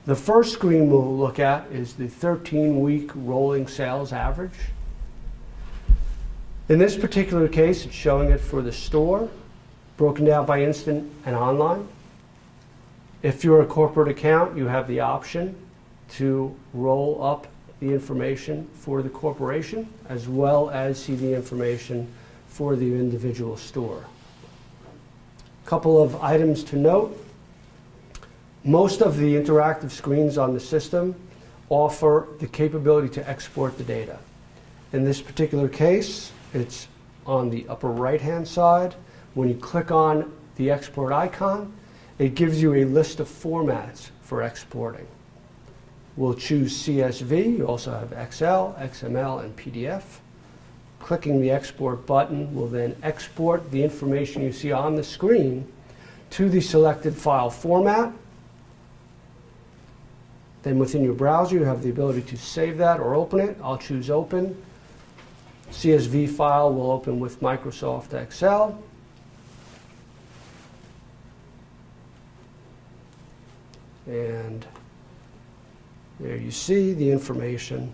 The first screen we'll look at is the 13-week rolling sales average. In this particular case, it's showing it for the store, broken down by instant and online. If you're a corporate account, you have the option to roll up the information for the corporation, as well as see the information for the individual store. A couple of items to note. Most of the interactive screens on the system offer the capability to export the data. In this particular case, it's on the upper right-hand side. When you click on the export icon, it gives you a list of formats for exporting. We'll choose CSV. You also have Excel, XML, and PDF. Clicking the export button will then export the information you see on the screen to the selected file format. Then within your browser, you have the ability to save that or open it. I'll choose open. CSV file will open with Microsoft Excel. And there you see the information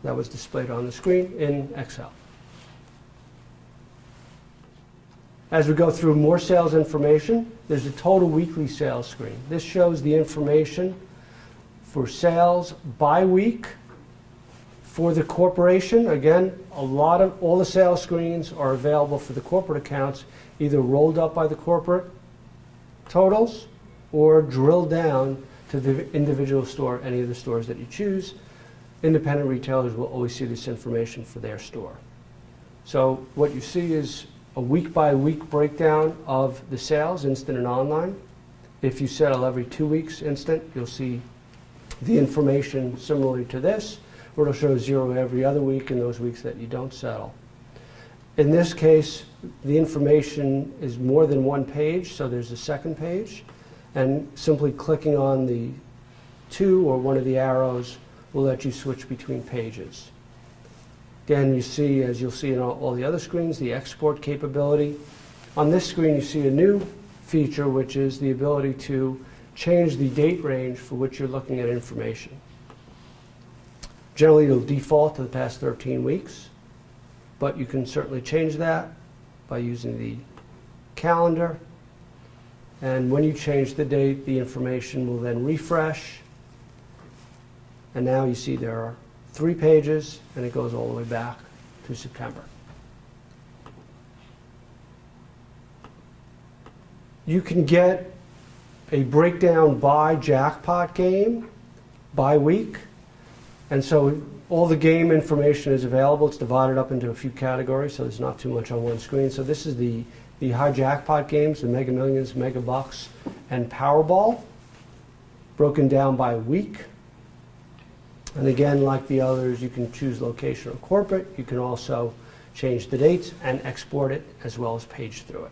that was displayed on the screen in Excel. As we go through more sales information, there's a total weekly sales screen. This shows the information for sales by week for the corporation. Again, all the sales screens are available for the corporate accounts, either rolled up by the corporate totals or drilled down to the individual store, any of the stores that you choose. Independent retailers will always see this information for their store. So what you see is a week-by-week breakdown of the sales, instant and online. If you settle every 2 weeks instant, you'll see the information similarly to this, where it'll show 0 every other week in those weeks that you don't settle. In this case, the information is more than one page, so there's a second page. And simply clicking on the 2 or one of the arrows will let you switch between pages. Again, you see, as you'll see in all the other screens, the export capability. On this screen, you see a new feature, which is the ability to change the date range for which you're looking at information. Generally, it'll default to the past 13 weeks, but you can certainly change that by using the calendar. And when you change the date, the information will then refresh. And now you see there are 3 pages, and it goes all the way back to September. You can get a breakdown by jackpot game by week. And so all the game information is available. It's divided up into a few categories, so there's not too much on one screen. So this is the high jackpot games, the Mega Millions, Mega Bucks, and Powerball, broken down by week. And again, like the others, you can choose location or corporate. You can also change the dates and export it, as well as page through it.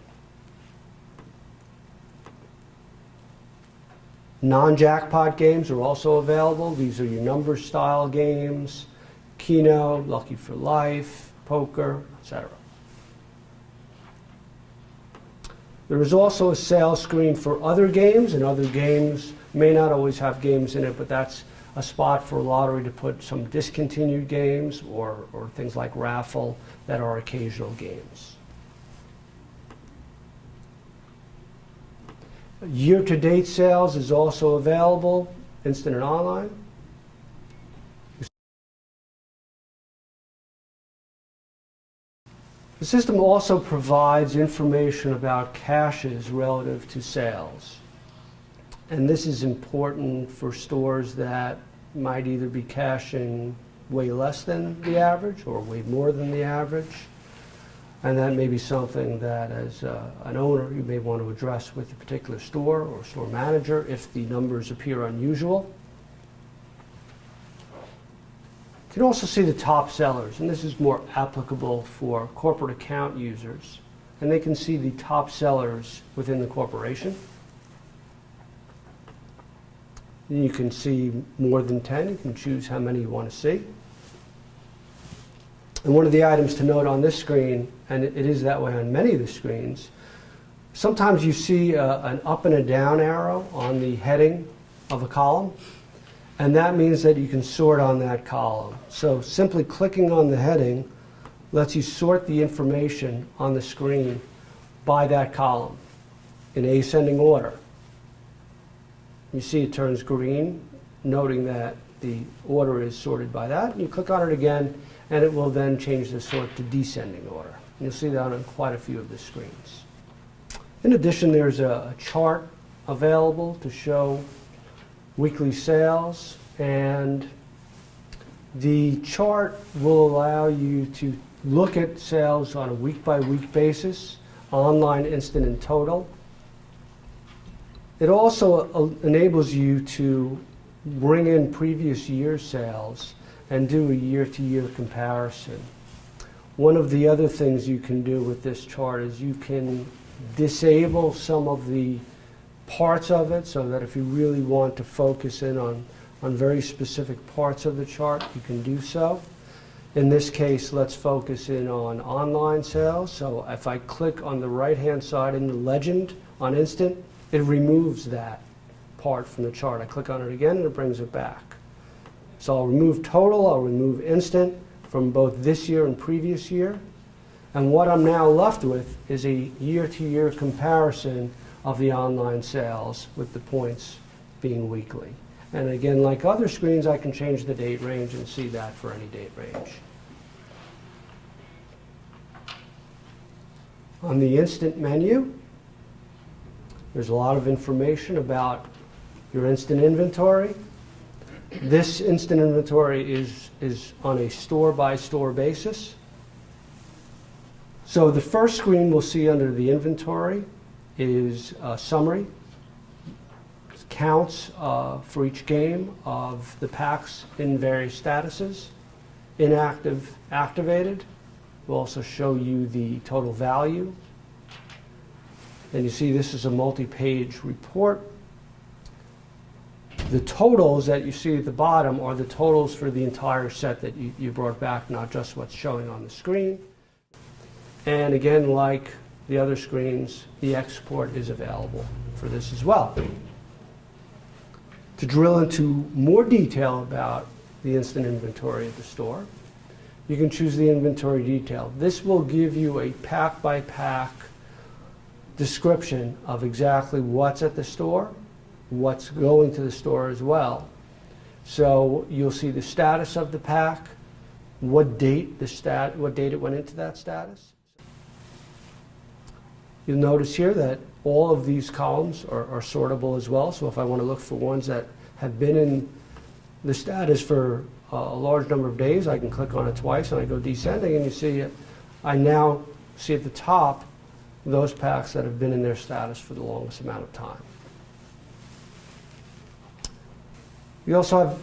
Non-jackpot games are also available. These are your number style games, Keno, Lucky for Life, poker, etc. There is also a sales screen for other games, and other games may not always have games in it, but that's a spot for a lottery to put some discontinued games or things like raffle that are occasional games. Year-to-date sales is also available, instant and online. The system also provides information about caches relative to sales. And this is important for stores that might either be cashing way less than the average or way more than the average. And that may be something that, as an owner, you may want to address with a particular store or store manager if the numbers appear unusual. You can also see the top sellers, and this is more applicable for corporate account users. And they can see the top sellers within the corporation. You can see more than 10. You can choose how many you want to see. And one of the items to note on this screen, and it is that way on many of the screens, sometimes you see an up and a down arrow on the heading of a column. And that means that you can sort on that column. So simply clicking on the heading lets you sort the information on the screen by that column in ascending order. You see it turns green, noting that the order is sorted by that. And you click on it again, and it will then change the sort to descending order. And you'll see that on quite a few of the screens. In addition, there's a chart available to show weekly sales, and the chart will allow you to look at sales on a week-by-week basis, online, instant, and total. It also enables you to bring in previous year's sales and do a year-to-year comparison. One of the other things you can do with this chart is you can disable some of the parts of it, so that if you really want to focus in on very specific parts of the chart, you can do so. In this case, let's focus in on online sales. So if I click on the right-hand side in the legend on instant, it removes that part from the chart. I click on it again and it brings it back. So I'll remove total, I'll remove instant from both this year and previous year. And what I'm now left with is a year-to-year comparison of the online sales, with the points being weekly. And again, like other screens, I can change the date range and see that for any date range. On the instant menu, there's a lot of information about your instant inventory. This instant inventory is on a store-by-store basis. So the first screen we'll see under the inventory is a summary, counts for each game of the packs in various statuses, inactive, activated. We'll also show you the total value. And you see this is a multi-page report. The totals that you see at the bottom are the totals for the entire set that you brought back, not just what's showing on the screen. And again, like the other screens, the export is available for this as well. To drill into more detail about the instant inventory at the store, you can choose the inventory detail. This will give you a pack-by-pack description of exactly what's at the store, what's going to the store as well. So you'll see the status of the pack, what date it went into that status. You'll notice here that all of these columns are sortable as well. So if I want to look for ones that have been in the status for a large number of days, I can click on it twice and I go descending, and you see I now see at the top those packs that have been in their status for the longest amount of time. We also have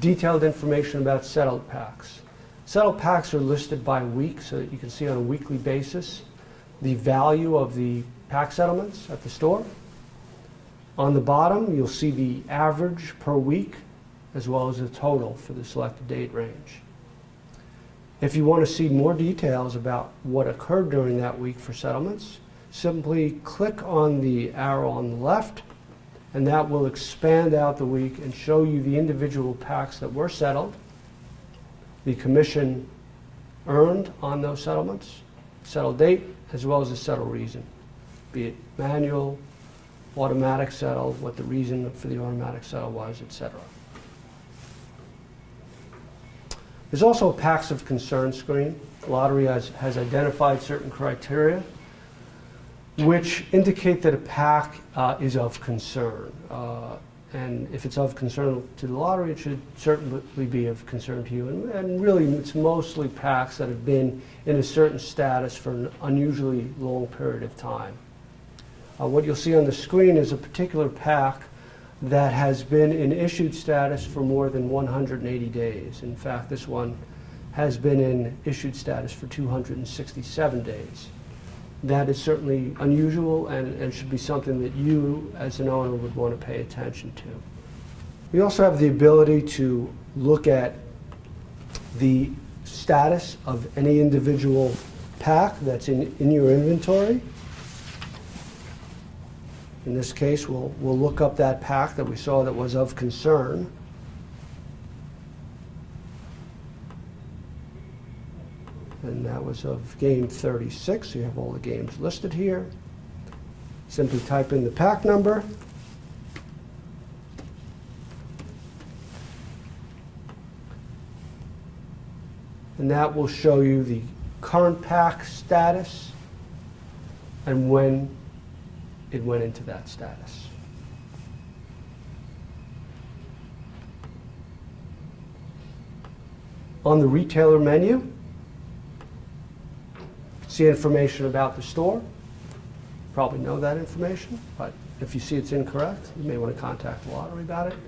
detailed information about settled packs. Settled packs are listed by week, so that you can see on a weekly basis the value of the pack settlements at the store. On the bottom, you'll see the average per week, as well as the total for the selected date range. If you want to see more details about what occurred during that week for settlements, simply click on the arrow on the left, and that will expand out the week and show you the individual packs that were settled, the commission earned on those settlements, settle date, as well as the settle reason, be it manual, automatic settle, what the reason for the automatic settle was, etc. There's also a packs of concern screen. The lottery has identified certain criteria which indicate that a pack is of concern. And if it's of concern to the lottery, it should certainly be of concern to you. And really, it's mostly packs that have been in a certain status for an unusually long period of time. What you'll see on the screen is a particular pack that has been in issued status for more than 180 days. In fact, this one has been in issued status for 267 days. That is certainly unusual and should be something that you, as an owner, would want to pay attention to. We also have the ability to look at the status of any individual pack that's in your inventory. In this case, we'll look up that pack that we saw that was of concern. that was of game 36. So you have all the games listed here. Simply type in the pack number. And that will show you the current pack status and when it went into that status. On the retailer menu, see information about the store. Probably know that information, but if you see it's incorrect, you may want to contact the lottery about it.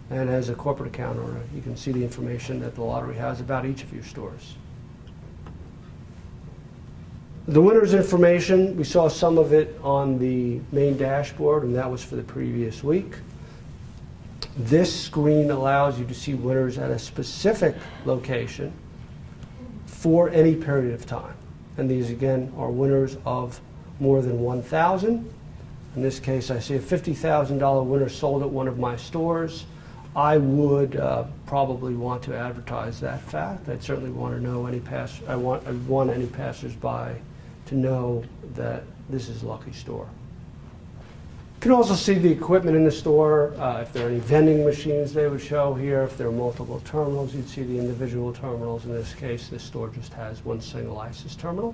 And as a corporate account owner, you can see the information that the lottery has about each of your stores. The winner's information, we saw some of it on the main dashboard, and that was for the previous week. This screen allows you to see winners at a specific location for any period of time. And these, again, are winners of more than 1,000. In this case, I see a $50,000 winner sold at one of my stores. I would probably want to advertise that fact. I'd certainly want to know I want any passersby to know that this is Lucky Store. You can also see the equipment in the store. If there are any vending machines, they would show here. If there are multiple terminals, you'd see the individual terminals. In this case, this store just has one single ISIS terminal,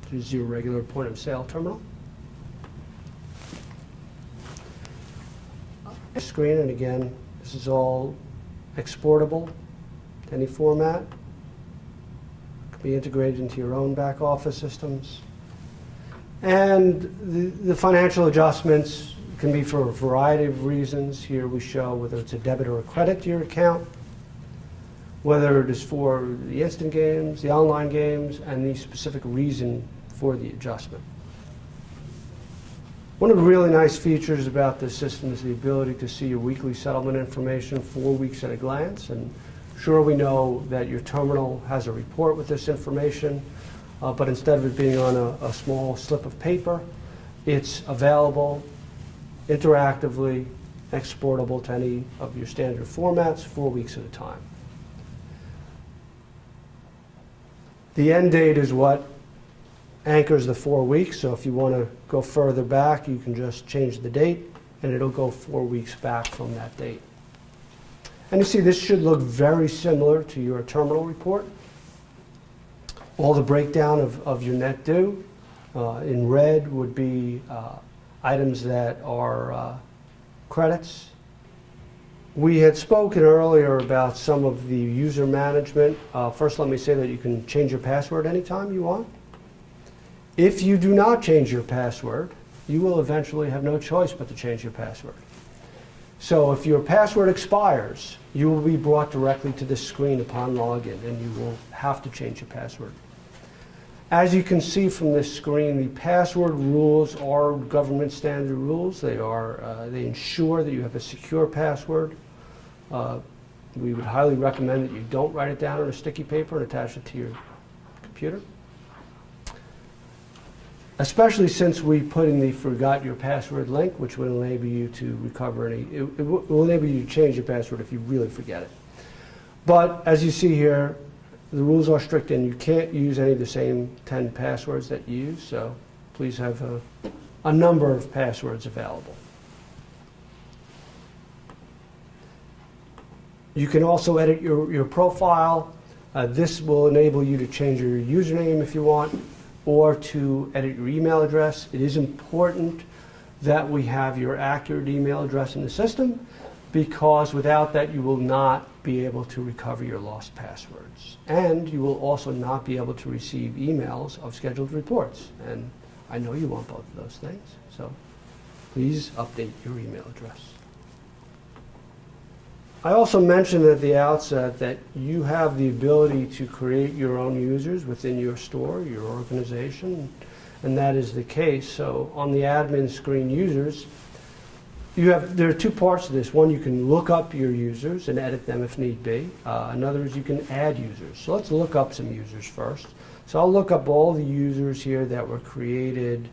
which is your regular point of sale terminal. Screen, and again, this is all exportable to any format. Can be integrated into your own back office systems. And the financial adjustments can be for a variety of reasons. Here we show whether it's a debit or a credit to your account, whether it is for the instant games, the online games, and the specific reason for the adjustment. One of the really nice features about this system is the ability to see your weekly settlement information 4 weeks at a glance. And sure, we know that your terminal has a report with this information, but instead of it being on a small slip of paper, it's available interactively, exportable to any of your standard formats 4 weeks at a time. The end date is what anchors the 4 weeks, so if you want to go further back, you can just change the date, and it'll go 4 weeks back from that date. And you see, this should look very similar to your terminal report. All the breakdown of your net due. In red would be items that are credits. We had spoken earlier about some of the user management. First, let me say that you can change your password anytime you want. If you do not change your password, you will eventually have no choice but to change your password. So if your password expires, you will be brought directly to this screen upon login, and you will have to change your password. As you can see from this screen, the password rules are government standard rules. They ensure that you have a secure password. We would highly recommend that you don't write it down on a sticky paper and attach it to your computer. Especially since we put in the forgot your password link, which will enable you to recover any, it will enable you to change your password if you really forget it. But as you see here, the rules are strict and you can't use any of the same 10 passwords that you use, so please have a number of passwords available. You can also edit your profile. This will enable you to change your username if you want, or to edit your email address. It is important that we have your accurate email address in the system, because without that you will not be able to recover your lost passwords. And you will also not be able to receive emails of scheduled reports. And I know you want both of those things, so please update your email address. I also mentioned at the outset that you have the ability to create your own users within your store, your organization, and that is the case. So on the admin screen, users, there are two parts to this. One, you can look up your users and edit them if need be. Another is you can add users. So let's look up some users first. So I'll look up all the users here that were created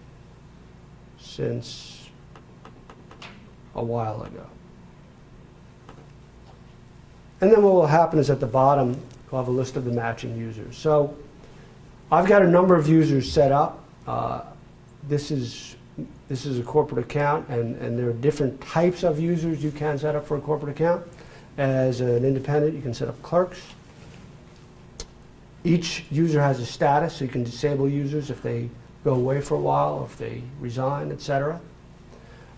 since a while ago. And then what will happen is at the bottom, we'll have a list of the matching users. So I've got a number of users set up. This is a corporate account, and there are different types of users you can set up for a corporate account. As an independent, you can set up clerks. Each user has a status, so you can disable users if they go away for a while, or if they resign, etc.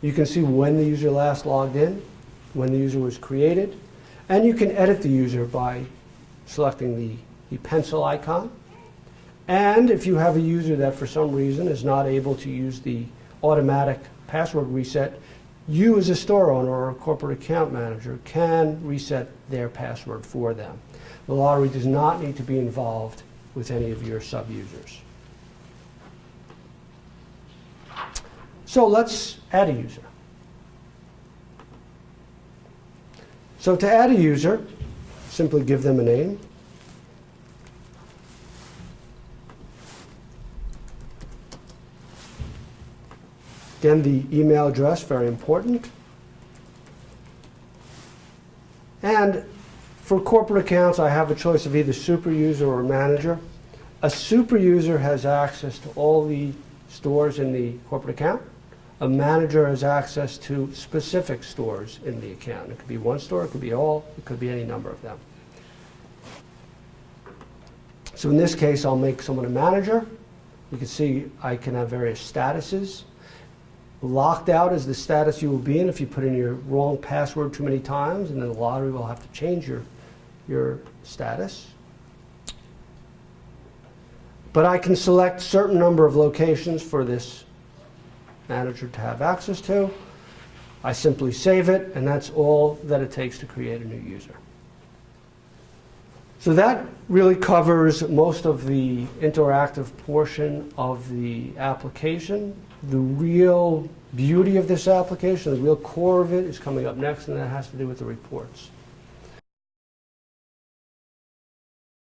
You can see when the user last logged in, when the user was created, and you can edit the user by selecting the pencil icon. And if you have a user that for some reason is not able to use the automatic password reset, you as a store owner or a corporate account manager can reset their password for them. The lottery does not need to be involved with any of your sub-users. So let's add a user. So to add a user, simply give them a name. Again, the email address, very important. And for corporate accounts, I have a choice of either super user or manager. A super user has access to all the stores in the corporate account. A manager has access to specific stores in the account. It could be one store, it could be all, it could be any number of them. So in this case, I'll make someone a manager. You can see I can have various statuses. Locked out is the status you will be in if you put in your wrong password too many times, and then the lottery will have to change your status. But I can select a certain number of locations for this manager to have access to. I simply save it, and that's all that it takes to create a new user. So that really covers most of the interactive portion of the application. The real beauty of this application, the real core of it, is coming up next, and that has to do with the reports.